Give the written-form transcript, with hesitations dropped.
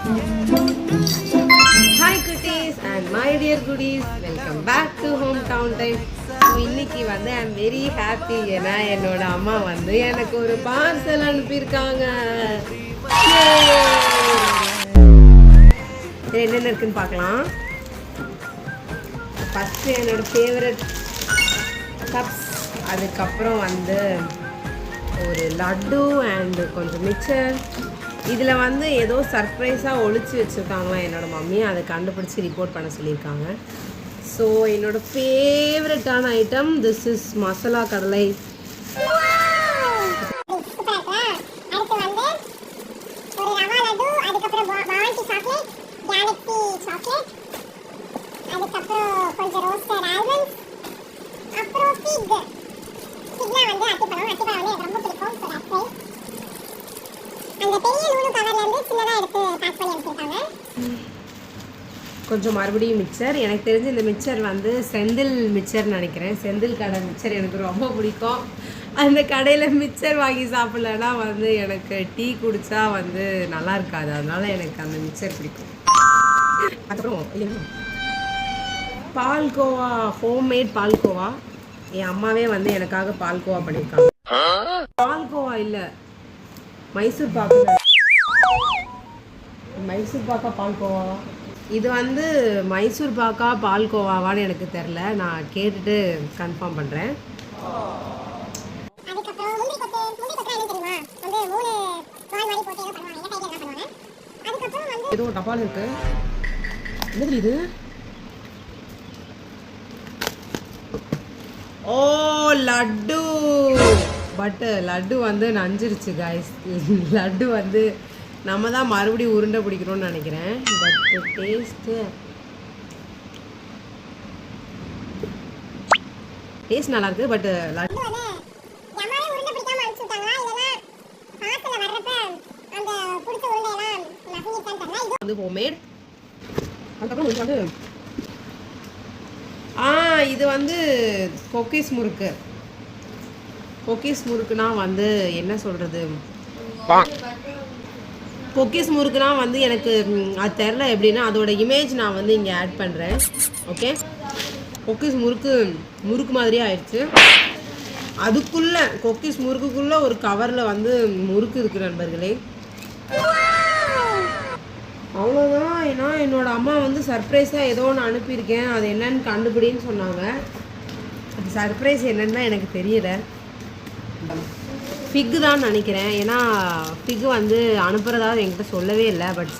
Hi cuties and my dear goodies, welcome back to hometown time. இன்னைக்கு வந்து I am very happy. ஏன்னா என்னோட அம்மா வந்து எனக்கு ஒரு பார்சல் அனுப்பியிருக்காங்க. என்னென்ன இருக்குன்னு பார்க்கலாம். ஃபஸ்ட்டு என்னோட ஃபேவரட் கப்ஸ், அதுக்கப்புறம் வந்து ஒரு லட்டு அண்ட் கொஞ்சம் மிக்சர். இதில் வந்து ஏதோ சர்ப்ரைஸாக ஒழிச்சு வச்சுருக்காங்களா என்னோடய மம்மி, அதை கண்டுபிடிச்சி ரிப்போர்ட் பண்ண சொல்லியிருக்காங்க. ஸோ என்னோடய ஃபேவரட்டான ஐட்டம் திஸ் இஸ் மசாலா கடலை. கொஞ்சம் மறுபடியும் மிக்சர். எனக்கு தெரிஞ்சு இந்த மிக்சர் வந்து செந்தில் மிக்சர்னு நினைக்கிறேன். செந்தில் கடை மிக்சர் எனக்கு ரொம்ப பிடிக்கும். அந்த கடையில் மிக்சர் வாங்கி சாப்பிட்லன்னா வந்து எனக்கு டீ குடித்தா வந்து நல்லா இருக்காது. அதனால் எனக்கு அந்த மிக்சர் பிடிக்கும். அதுக்கப்புறம் பால்கோவா, ஹோம்மேட் பால்கோவா. என் அம்மாவே வந்து எனக்காக பால்கோவா பண்ணியிருக்காங்க. பால்கோவா இல்லை, மைசூர் பாக்கு. மைசூர் பாக்கா பால்கோவா? இது வந்து மைசூர் பாக்கா பால்கோவாவான்னு எனக்கு தெரில. நான் கேட்டுட்டு கன்ஃபார்ம் பண்ணுறேன். ஏதோ டப்பால் இருக்கு. என்ன இது? ஓ, லட்டு. பட் லட்டு வந்து நஞ்சிருச்சு கைஸ். லட்டு வந்து நம்ம தான் மறுபடியும் உருண்டை பிடிக்கணும்னு நினைக்கிறேன். பட் டேஸ்ட் நல்லா இருக்கு. பட் லட்டு வந்து ஹோம்மேட். அதுக்கப்புறம் வந்து இது வந்து கொக்கீஸ் முறுக்கு. கொக்கீஸ் முறுக்குனா வந்து என்ன சொல்கிறது, கொக்கீஸ் முறுக்குனா வந்து எனக்கு அது தெரில எப்படின்னா, அதோட இமேஜ் நான் வந்து இங்கே ஆட் பண்ணுறேன். ஓகே, கொக்கீஸ் முறுக்கு மாதிரியே ஆயிடுச்சு. அதுக்குள்ளே கொக்கீஸ் முறுக்குக்குள்ளே ஒரு கவரில் வந்து முறுக்கு இருக்குது நண்பர்களே. அவ்வளோதான். ஏன்னா என்னோடய அம்மா வந்து சர்ப்ரைஸாக ஏதோ ஒன்று அனுப்பியிருக்கேன், அது என்னன்னு கண்டுபிடின்னு சொன்னாங்க. அது சர்ப்ரைஸ் என்னன்னு தான் எனக்கு தெரியல. ஃபிக்கு தான் நினைக்கிறேன். ஏன்னா ஃபிக்கு வந்து அனுப்புகிறதாவது என்கிட்ட சொல்லவே இல்லை. பட்